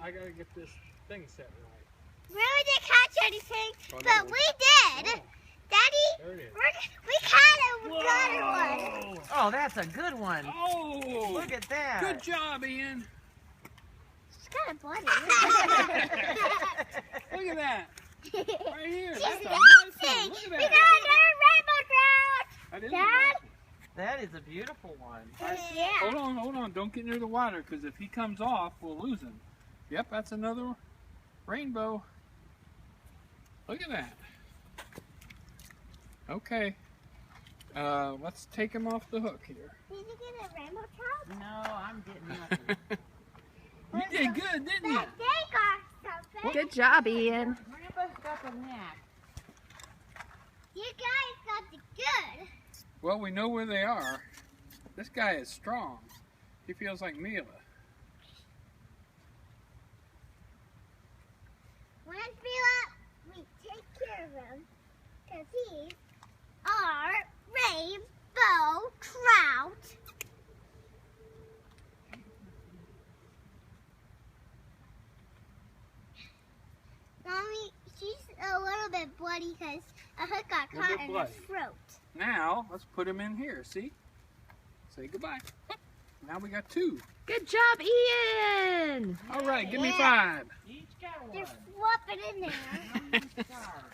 I gotta get this thing set right. We really didn't catch anything, Oh, but no. we did. Oh. Daddy, There it is. we kind of got one. Oh, that's a good one. Oh! Look at that. Good job, Ian. It's kind of bloody. Look at that. Right here. She's That's a dancing. nice one. Look at We that. got another rainbow trout. That is a Dad? nice one. That is a beautiful one. Yeah. Hold on. Don't get near the water, because if he comes off, we'll lose him. Yep, that's another rainbow. Look at that. Okay. Let's take him off the hook here. Did you get a rainbow trout? No, I'm getting nothing. You did good, didn't you? But they got something. Good job, Ian. Grandpa's got the knack. You guys got the good. Well, we know where they are. This guy is strong. He feels like Mila. When we take care of him, because he's our rainbow trout. Mommy, she's a little bit bloody because a hook got A little caught bit in her bloody. throat. Now, let's put him in here, see? Say goodbye. Now we got two. Good job, Ian. All right, give me Yeah. 5. Each got one. They're flopping in there. Star.